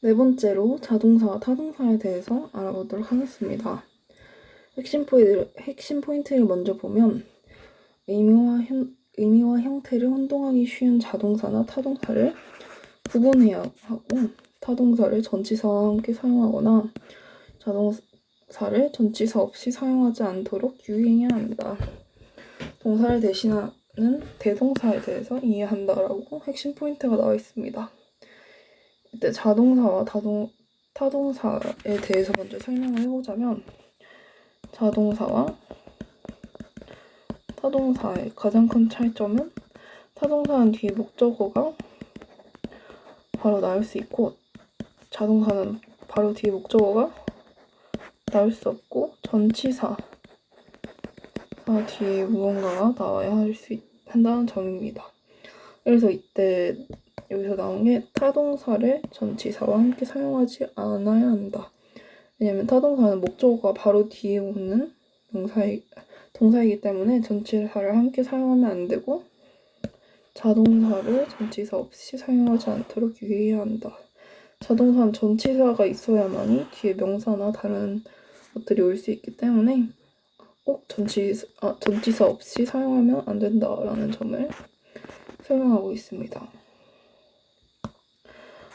네 번째로 자동사와 타동사에 대해서 알아보도록 하겠습니다. 핵심 포인트를 먼저 보면 의미와 형태를 혼동하기 쉬운 자동사나 타동사를 구분해야 하고, 타동사를 전치사와 함께 사용하거나 자동사를 전치사 없이 사용하지 않도록 유의해야 합니다. 동사를 대신하는 대동사에 대해서 이해한다라고 핵심 포인트가 나와 있습니다. 이때 자동사와 타동사에 대해서 먼저 설명을 해보자면, 자동사와 타동사의 가장 큰 차이점은 타동사는 뒤에 목적어가 바로 나올 수 있고, 자동사는 바로 뒤에 목적어가 나올 수 없고, 전치사가 뒤에 무언가가 나와야 한다는 점입니다. 그래서 이때 여기서 나온 게 타동사를 전치사와 함께 사용하지 않아야 한다. 왜냐면 타동사는 목적어가 바로 뒤에 오는 동사이기 때문에 전치사를 함께 사용하면 안 되고, 자동사를 전치사 없이 사용하지 않도록 유의해야 한다. 자동사는 전치사가 있어야만이 뒤에 명사나 다른 것들이 올 수 있기 때문에 꼭 전치사 없이 사용하면 안 된다라는 점을 설명하고 있습니다.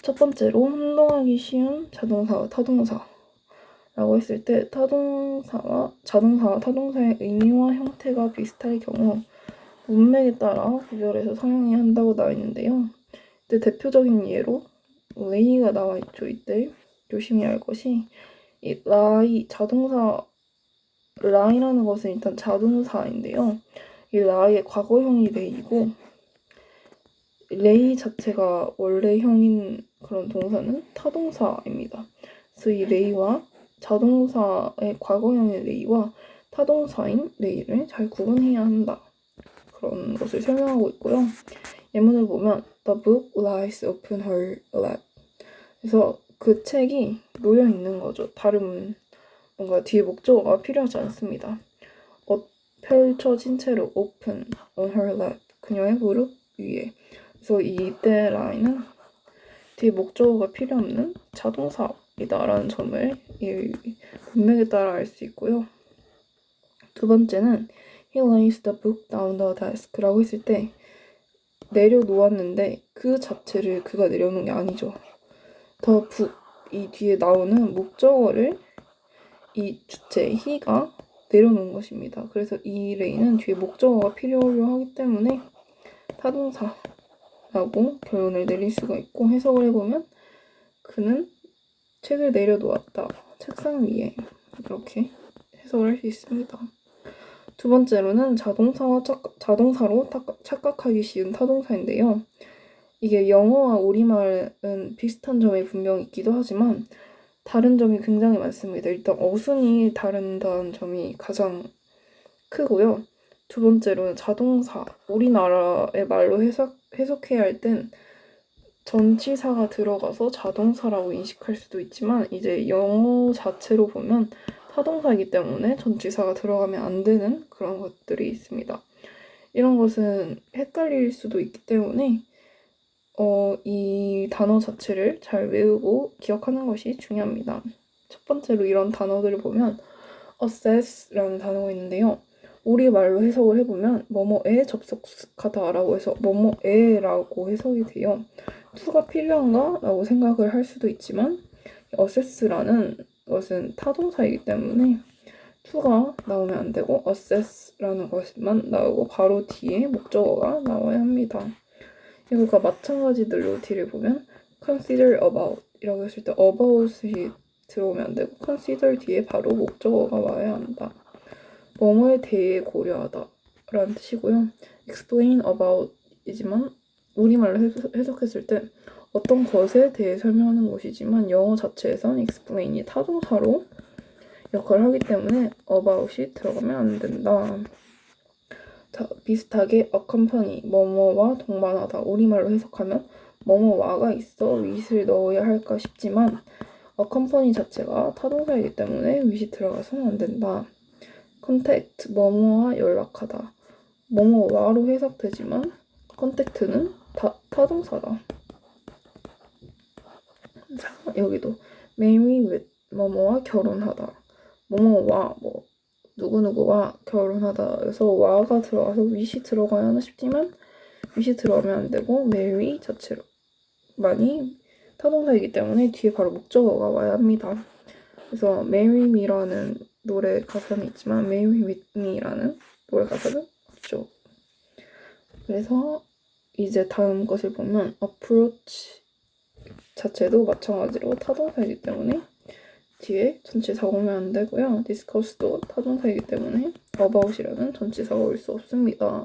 첫 번째로 혼동하기 쉬운 자동사와 타동사라고 했을 때, 자동사와 타동사의 의미와 형태가 비슷할 경우 문맥에 따라 구별해서 사용해야 한다고 나와 있는데요. 이때 대표적인 예로 레이가 나와 있죠. 이때 조심해야 할 것이, 이 라이라는 것은 일단 자동사인데요. 이 라이의 과거형이 레이고, 레이 자체가 원래형인 그런 동사는 타동사입니다. 그래서 이 레이와 자동사의 과거형의 레이와 타동사인 레이를 잘 구분해야 한다. 그런 것을 설명하고 있고요. 예문을 보면 The book lies open her lap. 그래서 그 책이 놓여 있는 거죠. 다른 뭔가 뒤에 목적어가 필요하지 않습니다. 펼쳐진 채로 open on her lap. 그녀의 무릎 위에. 그래서 이때 라인은 뒤에 목적어가 필요 없는 자동사이다라는 점을 이 문맥에 따라 알 수 있고요. 두 번째는 He lays the book down the desk라고 했을 때 내려놓았는데 그 자체를 그가 내려놓은 게 아니죠. 이 뒤에 나오는 목적어를 이 주체 he가 내려놓은 것입니다. 그래서 이 레이는 뒤에 목적어가 필요로 하기 때문에 타동사라고 결론을 내릴 수가 있고, 해석을 해보면 그는 책을 내려놓았다. 책상 위에. 이렇게 해석을 할 수 있습니다. 두 번째로는 자동사로 착각하기 쉬운 타동사인데요. 이게 영어와 우리말은 비슷한 점이 분명히 있기도 하지만 다른 점이 굉장히 많습니다. 일단 어순이 다른다는 점이 가장 크고요. 두 번째로는 자동사, 우리나라의 말로 해석해야 할 땐 전치사가 들어가서 자동사라고 인식할 수도 있지만, 이제 영어 자체로 보면 타동사이기 때문에 전치사가 들어가면 안 되는 그런 것들이 있습니다. 이런 것은 헷갈릴 수도 있기 때문에 이 단어 자체를 잘 외우고 기억하는 것이 중요합니다. 첫 번째로 이런 단어들을 보면 assess라는 단어가 있는데요. 우리말로 해석을 해보면 뭐뭐에 접속하다라고 해서 뭐뭐에라고 해석이 돼요. to가 필요한가? 라고 생각을 할 수도 있지만, assess라는 것은 타동사이기 때문에 to가 나오면 안 되고 assess라는 것만 나오고 바로 뒤에 목적어가 나와야 합니다. 이것과 마찬가지들로 뒤를 보면 consider about 이라고 했을 때 about이 들어오면 안 되고 consider 뒤에 바로 목적어가 와야 한다. 뭐뭐에 대해 고려하다 라는 뜻이고요. explain about 이지만 우리말로 해석했을 때 어떤 것에 대해 설명하는 것이지만, 영어 자체에선 explain이 타동사로 역할을 하기 때문에 about이 들어가면 안 된다. 비슷하게 accompany, 뭐뭐와 동반하다. 우리말로 해석하면 뭐뭐와가 있어 with을 넣어야 할까 싶지만 accompany 자체가 타동사이기 때문에 with이 들어가서는 안 된다. contact, 뭐뭐와 연락하다. 뭐뭐와로 해석되지만 contact는 타동사다. 자, 여기도 marry with 뭐뭐와 결혼하다. 뭐뭐와 뭐 누구누구와 결혼하다. 그래서 와가 들어가서 wish이 들어가야 하나 싶지만 wish이 들어가면 안 되고 marry 자체로 많이 타동사이기 때문에 뒤에 바로 목적어가 와야 합니다. 그래서 marry me라는 노래 가사는 있지만 marry with me라는 노래 가사는 없죠. 그래서 이제 다음 것을 보면 approach 자체도 마찬가지로 타동사이기 때문에 뒤에 전치사가 오면 안 되고요. discuss도 타동사이기 때문에 about이라는 전치사가 올 수 없습니다.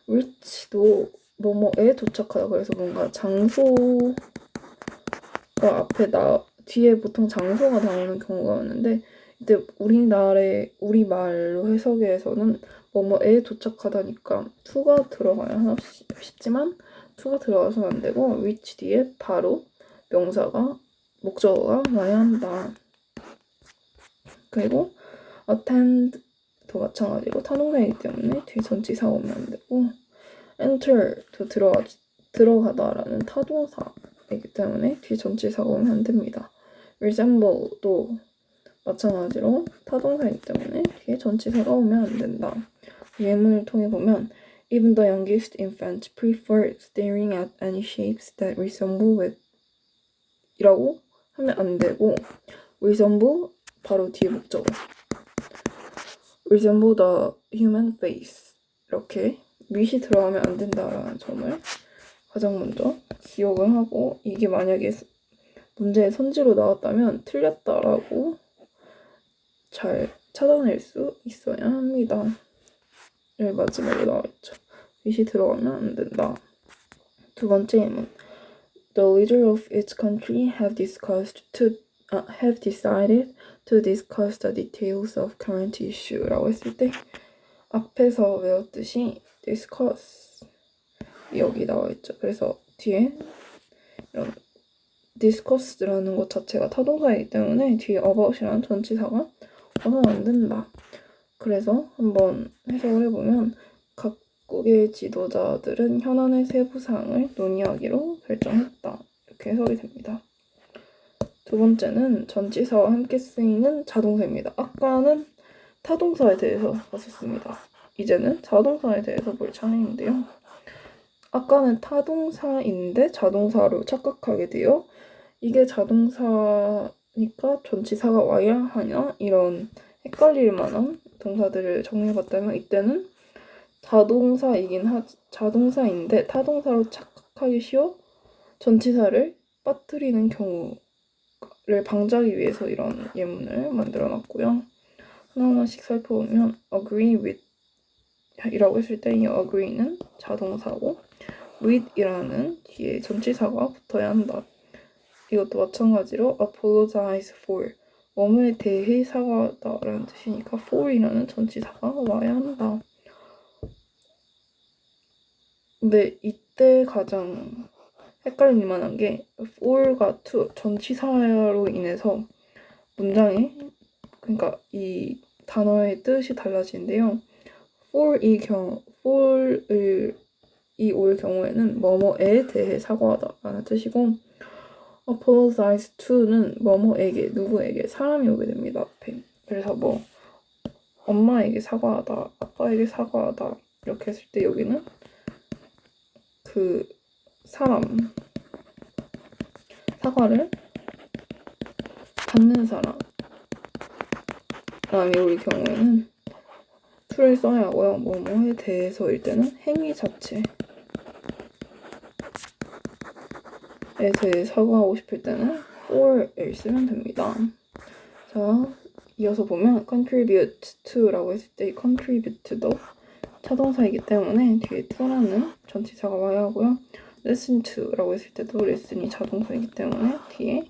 reach도 뭐뭐에 도착하다. 그래서 뭔가 장소가 앞에 뒤에 보통 장소가 나오는 경우가 많은데 이때 우리말로 해석에서는 뭐뭐에 도착하다니까 to가 들어가야 하나 싶지만 to가 들어가서는 안 되고 reach 뒤에 바로 명사가 목적어가 와야 한다. 그리고 attend도 마찬가지로 타동사이기 때문에 뒤에 전치사가 오면 안 되고 enter도 들어가다라는 타동사이기 때문에 뒤에 전치사가 오면 안 됩니다. resemble도 마찬가지로 타동사이기 때문에 뒤에 전치사가 오면 안 된다. 예문을 통해 보면 Even the youngest infants prefer staring at any shapes that resemble it 이라고 하면 안 되고 resemble 바로 뒤에 목적어 resemble the human face 이렇게 with이 들어가면 안 된다라는 점을 가장 먼저 기억을 하고 이게 만약에 문제의 선지로 나왔다면 틀렸다라고 잘 찾아낼 수 있어야 합니다. 여기 마지막에 나와있죠. with이 들어가면 안 된다. 두 번째 예문 The leader of each country have decided to discuss the details of current issue라고 했을 때 앞에서 외웠듯이 discuss 여기 나와있죠. 그래서 뒤에 이런 discuss라는 것 자체가 타동사이기 때문에 뒤에 about이라는 전치사가 와서 안 된다. 그래서 한번 해석을 해보면 각국의 지도자들은 현안의 세부 사항을 논의하기로 결정했다. 이렇게 해석이 됩니다. 두 번째는 전치사와 함께 쓰이는 자동사입니다. 아까는 타동사에 대해서 봤었습니다. 이제는 자동사에 대해서 볼 차례인데요. 아까는 타동사인데 자동사로 착각하게 돼요. 이게 자동사니까 전치사가 와야 하냐 이런 헷갈릴 만한 동사들을 정리해봤다면 이때는 자동사인데 타동사로 착각하기 쉬워 전치사를 빠뜨리는 경우를 방지하기 위해서 이런 예문을 만들어놨고요. 하나하나씩 살펴보면 agree with 이라고 했을 때 이 agree는 자동사고 with이라는 뒤에 전치사가 붙어야 한다. 이것도 마찬가지로 apologize for 뭐뭐에 대해 사과하다라는 뜻이니까 for이라는 전치사가 와야 한다. 근데 이때 가장 헷갈릴 만한 게 for가 to 전치사로 인해서 문장에 그러니까 이 단어의 뜻이 달라지는데요. for을 올 경우에는 뭐뭐에 대해 사과하다라는 뜻이고 apologize to는 뭐뭐에게 누구에게 사람이 오게 됩니다. 앞에. 그래서 뭐 엄마에게 사과하다, 아빠에게 사과하다 이렇게 했을 때 여기는 그 사람 사과를 받는 사람이 올 경우에는 to를 써야 하고요. 뭐뭐에 대해서일 때는 행위 자체 에 대해 사과하고 싶을 때는 for를 쓰면 됩니다. 자, 이어서 보면 contribute to라고 했을 때 이 contribute도 타동사이기 때문에 뒤에 to라는 전치사가 와야 하고요. listen to라고 했을 때도 listen이 자동사이기 때문에 뒤에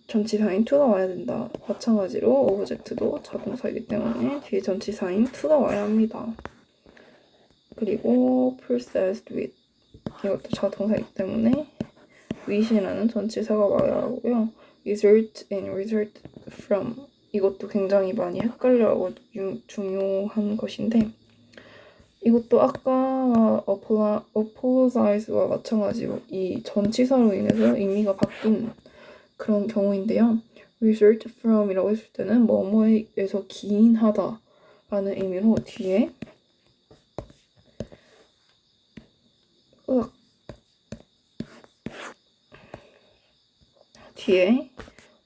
전치사인 to가 와야 된다. 마찬가지로 object도 자동사이기 때문에 뒤에 전치사인 to가 와야 합니다. 그리고 processed with 이것도 자동사이기 때문에 with이라는 전치사가 와야 하고요. result and result from 이것도 굉장히 많이 헷갈려하고 중요한 것인데 이것도 아까 apologize와 마찬가지로 이 전치사로 인해서 의미가 바뀐 그런 경우인데요. result from이라고 했을 때는 뭐뭐에서 기인하다 라는 의미로 뒤에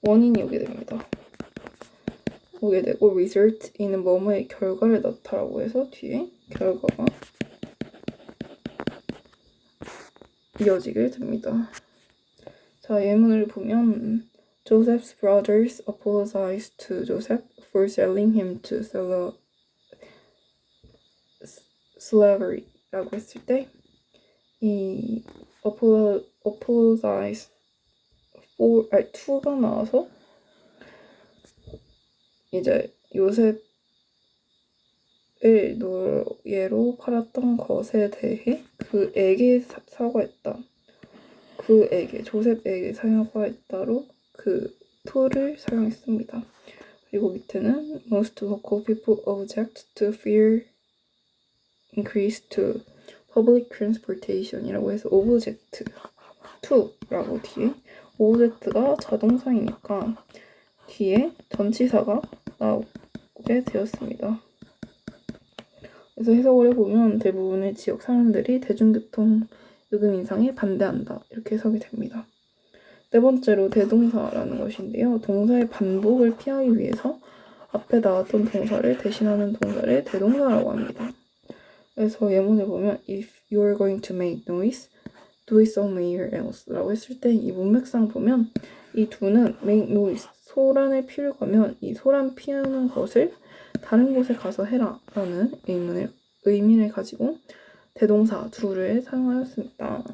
원인이 오게 됩니다. 오게 되고 result이는 뭐뭐의 결과를 낳다라고 해서 뒤에 결과가 이어지게 됩니다. 자, 예문을 보면 Joseph's brothers apologized to Joseph for selling him to slavery라고 했을 때 이 apologize to가 나와서 이제 요셉을 노예로 팔았던 것에 대해 그에게 사과했다. 조셉에게 사과했다로 그 to를 사용했습니다. 그리고 밑에는 most local people object to fare increase to public transportation이라고 해서 object to라고 뒤에 object가 자동사이니까 뒤에 전치사가 나오게 되었습니다. 그래서 해석을 해보면 대부분의 지역 사람들이 대중교통 요금 인상에 반대한다. 이렇게 해석이 됩니다. 네 번째로 대동사라는 것인데요. 동사의 반복을 피하기 위해서 앞에 나왔던 동사를 대신하는 동사를 대동사라고 합니다. 그래서 예문을 보면 If you're going to make noise, do it somewhere else 라고 했을 때 이 문맥상 보면 이 do는 make noise, 소란을 피우려면 이 소란 피우는 것을 다른 곳에 가서 해라 라는 의미를 가지고 대동사 do를 사용하였습니다.